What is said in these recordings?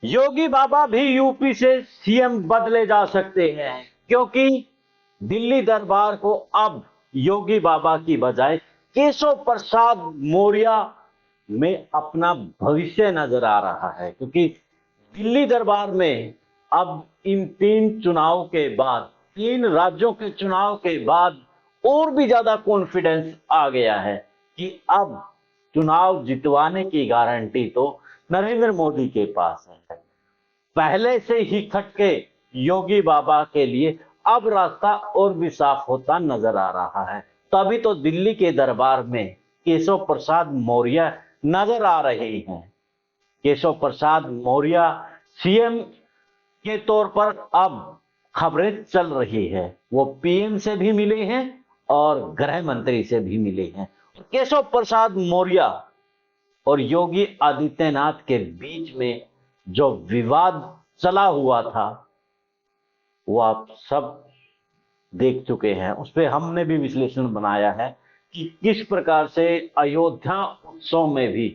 योगी बाबा भी यूपी से सीएम बदले जा सकते हैं, क्योंकि दिल्ली दरबार को अब योगी बाबा की बजाय केशव प्रसाद मौर्य में अपना भविष्य नजर आ रहा है। क्योंकि दिल्ली दरबार में अब इन तीन चुनाव के बाद, तीन राज्यों के चुनाव के बाद और भी ज्यादा कॉन्फिडेंस आ गया है कि अब चुनाव जितवाने की गारंटी तो नरेंद्र मोदी के पास है। पहले से ही खटके योगी बाबा के लिए अब रास्ता और भी साफ होता नजर आ रहा है। तभी तो दिल्ली के दरबार में केशव प्रसाद मौर्य नजर आ रहे हैं। केशव प्रसाद मौर्य सीएम के तौर पर अब खबरें चल रही है। वो पीएम से भी मिले हैं और गृह मंत्री से भी मिले हैं। केशव प्रसाद मौर्य और योगी आदित्यनाथ के बीच में जो विवाद चला हुआ था वो आप सब देख चुके हैं। उस पर हमने भी विश्लेषण बनाया है कि किस प्रकार से अयोध्या उत्सव में भी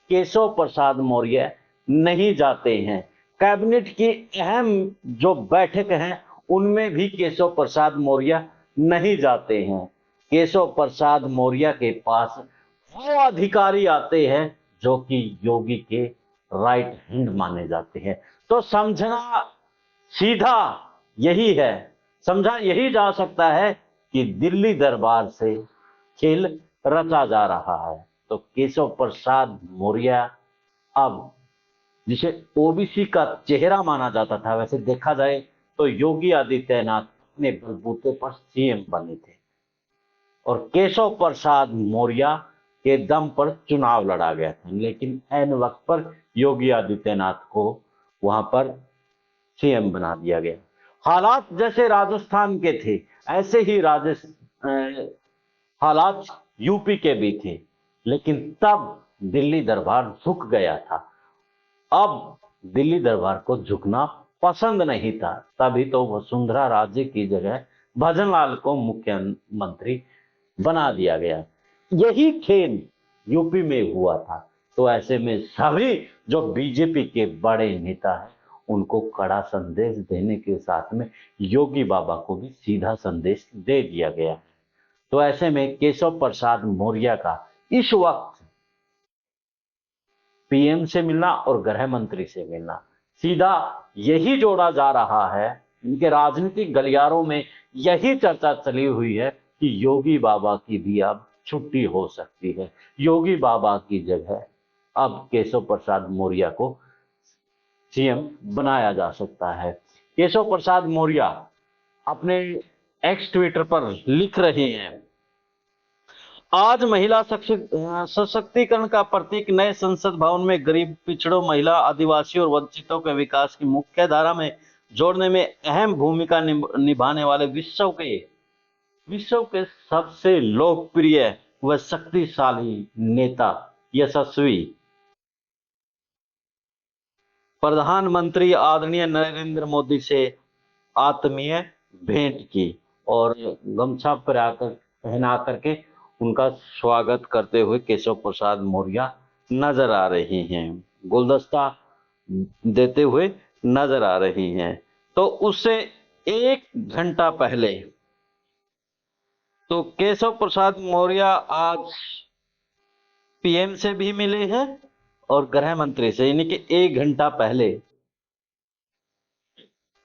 केशव प्रसाद मौर्य नहीं जाते हैं। कैबिनेट की अहम जो बैठक है उनमें भी केशव प्रसाद मौर्य नहीं जाते हैं। केशव प्रसाद मौर्य के पास वो अधिकारी आते हैं जो कि योगी के राइट हैंड माने जाते हैं। तो समझना सीधा यही है, समझा यही जा सकता है कि दिल्ली दरबार से खेल रचा जा रहा है। तो केशव प्रसाद मौर्य अब, जिसे ओबीसी का चेहरा माना जाता था, वैसे देखा जाए तो योगी आदित्यनाथ अपने बलबूते पर सीएम बने थे और केशव प्रसाद मौर्य के दम पर चुनाव लड़ा गया था। लेकिन ऐन वक्त पर योगी आदित्यनाथ को वहां पर सीएम बना दिया गया। हालात जैसे राजस्थान के थे ऐसे ही हालात यूपी के भी थे, लेकिन तब दिल्ली दरबार झुक गया था। अब दिल्ली दरबार को झुकना पसंद नहीं था। तभी तो वसुंधरा राजे की जगह भजनलाल को मुख्यमंत्री बना दिया गया। यही खेल यूपी में हुआ था। तो ऐसे में सभी जो बीजेपी के बड़े नेता हैं उनको कड़ा संदेश देने के साथ में योगी बाबा को भी सीधा संदेश दे दिया गया। तो ऐसे में केशव प्रसाद मौर्य का इस वक्त पीएम से मिलना और गृह मंत्री से मिलना सीधा यही जोड़ा जा रहा है। इनके राजनीतिक गलियारों में यही चर्चा चली हुई है कि योगी बाबा की भी अब छुट्टी हो सकती है। योगी बाबा की जगह अब केशव प्रसाद मौर्य को सीएम बनाया जा सकता है। केशव प्रसाद मौर्य अपने एक्स ट्विटर पर लिख रहे हैं, आज महिला सशक्तिकरण का प्रतीक नए संसद भवन में गरीब, पिछड़ों, महिला, आदिवासी और वंचितों के विकास की मुख्य धारा में जोड़ने में अहम भूमिका निभाने वाले विश्व के सबसे लोकप्रिय व शक्तिशाली नेता यशस्वी प्रधानमंत्री आदरणीय नरेंद्र मोदी से आत्मीय भेंट की और गमछा पहना करके उनका स्वागत करते हुए केशव प्रसाद मौर्य नजर आ रही हैं, गुलदस्ता देते हुए नजर आ रही हैं। तो उससे एक घंटा पहले तो केशव प्रसाद मौर्य आज पीएम से भी मिले हैं और गृह मंत्री से, यानी कि एक घंटा पहले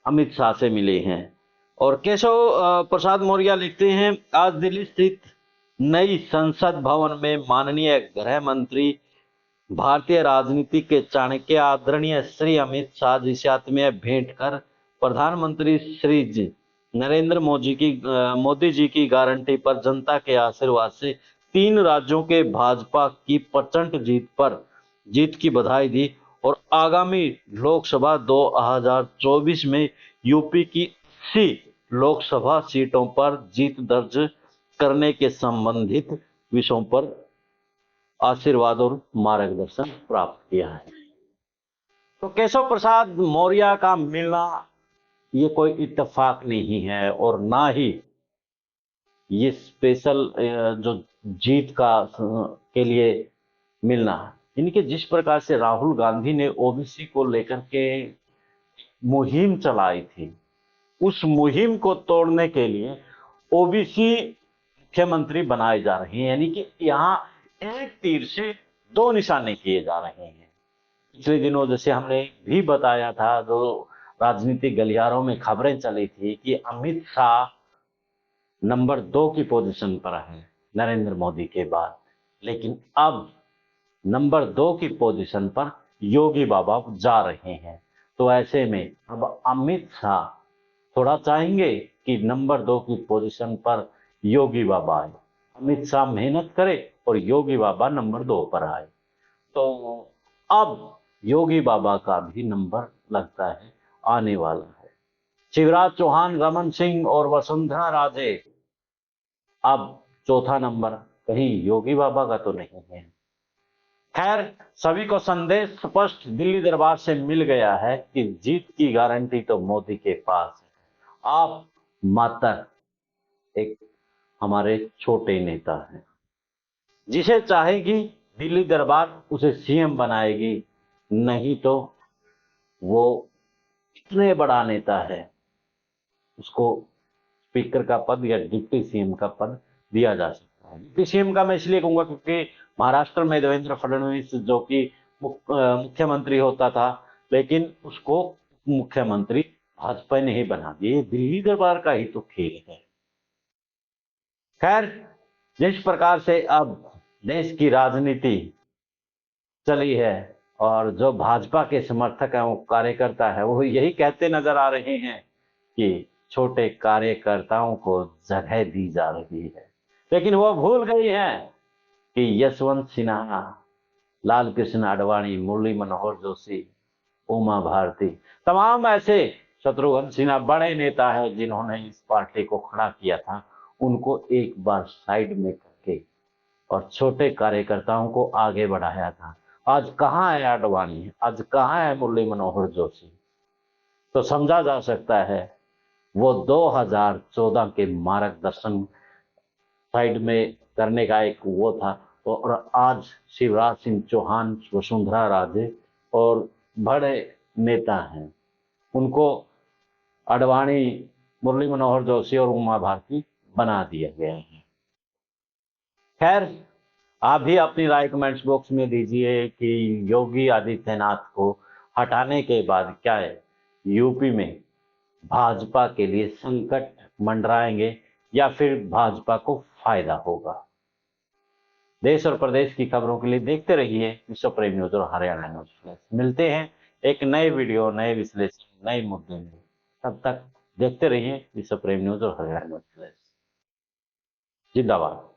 अमित शाह से मिले हैं। और केशव प्रसाद मौर्य लिखते हैं, आज दिल्ली स्थित नई संसद भवन में माननीय गृह मंत्री, भारतीय राजनीति के चाणक्य आदरणीय श्री अमित शाह जी से आत्मीय भेंट कर प्रधानमंत्री श्री नरेंद्र मोदी जी की गारंटी पर जनता के आशीर्वाद से 3 राज्यों के भाजपा की प्रचंड जीत की बधाई दी और आगामी लोकसभा 2024 में यूपी की 80 लोकसभा सीटों पर जीत दर्ज करने के संबंधित विषयों पर आशीर्वाद और मार्गदर्शन प्राप्त किया है। तो केशव प्रसाद मौर्य का मिलना ये कोई इत्तेफाक नहीं है और ना ही ये स्पेशल जो जीत का के लिए मिलना है। यानी कि जिस प्रकार से राहुल गांधी ने ओबीसी को लेकर के मुहिम चलाई थी, उस मुहिम को तोड़ने के लिए ओबीसी मुख्यमंत्री बनाए जा रहे हैं। यानी कि यहाँ एक तीर से दो निशाने किए जा रहे हैं। पिछले दिनों जैसे हमने भी बताया था, जो राजनीतिक गलियारों में खबरें चली थी कि अमित शाह नंबर 2 की पोजीशन पर है नरेंद्र मोदी के बाद, लेकिन अब नंबर 2 की पोजीशन पर योगी बाबा जा रहे हैं। तो ऐसे में अब अमित शाह थोड़ा चाहेंगे कि नंबर 2 की पोजीशन पर योगी बाबा आए, अमित शाह मेहनत करे और योगी बाबा नंबर 2 पर आए। तो अब योगी बाबा का भी नंबर लगता है आने वाला है। शिवराज चौहान, रमन सिंह और वसुंधरा राजे, अब चौथा नंबर कहीं योगी बाबा का तो नहीं है। खैर, सभी को संदेश स्पष्ट दिल्ली दरबार से मिल गया है कि जीत की गारंटी तो मोदी के पास है। आप मात्र एक हमारे छोटे नेता हैं, जिसे चाहेगी दिल्ली दरबार उसे सीएम बनाएगी, नहीं तो वो इतने बड़ा नेता है, उसको स्पीकर का पद या डिप्टी सीएम का पद दिया जा सकता है। डिप्टी सीएम का मैं इसलिए कहूंगा क्योंकि महाराष्ट्र में देवेंद्र फडणवीस जो कि मुख्यमंत्री होता था, लेकिन उसको मुख्यमंत्री भाजपा ने ही बना दिया। दिल्ली दरबार का ही तो खेल है। खैर, जिस प्रकार से अब देश की राजनीति चली है और जो भाजपा के समर्थक हैं, वो कार्यकर्ता है, वो यही कहते नजर आ रहे हैं कि छोटे कार्यकर्ताओं को जगह दी जा रही है, लेकिन वो भूल गई हैं कि यशवंत सिन्हा, लाल कृष्ण आडवाणी, मुरली मनोहर जोशी, उमा भारती, तमाम ऐसे, शत्रुघ्न सिन्हा बड़े नेता हैं जिन्होंने इस पार्टी को खड़ा किया था, उनको एक बार साइड में करके और छोटे कार्यकर्ताओं को आगे बढ़ाया था। आज कहाँ है आडवाणी, आज कहाँ है मुरली मनोहर जोशी? तो समझा जा सकता है वो 2014 के मार्गदर्शन साइड में करने का एक वो था, और आज शिवराज सिंह चौहान, वसुंधरा राजे और बड़े नेता हैं, उनको आडवाणी, मुरली मनोहर जोशी और उमा भारती बना दिया गया है। खैर, आप भी अपनी राय कमेंट्स बॉक्स में दीजिए कि योगी आदित्यनाथ को हटाने के बाद क्या है यूपी में भाजपा के लिए संकट मंडराएंगे या फिर भाजपा को फायदा होगा। देश और प्रदेश की खबरों के लिए देखते रहिए विश्व प्रेम न्यूज और हरियाणा न्यूज फ्लैश। मिलते हैं एक नए वीडियो, नए विश्लेषण, नए मुद्दे में। तब तक देखते रहिए विश्व प्रेम न्यूज और हरियाणा न्यूज फ्लैश। जिंदाबाद।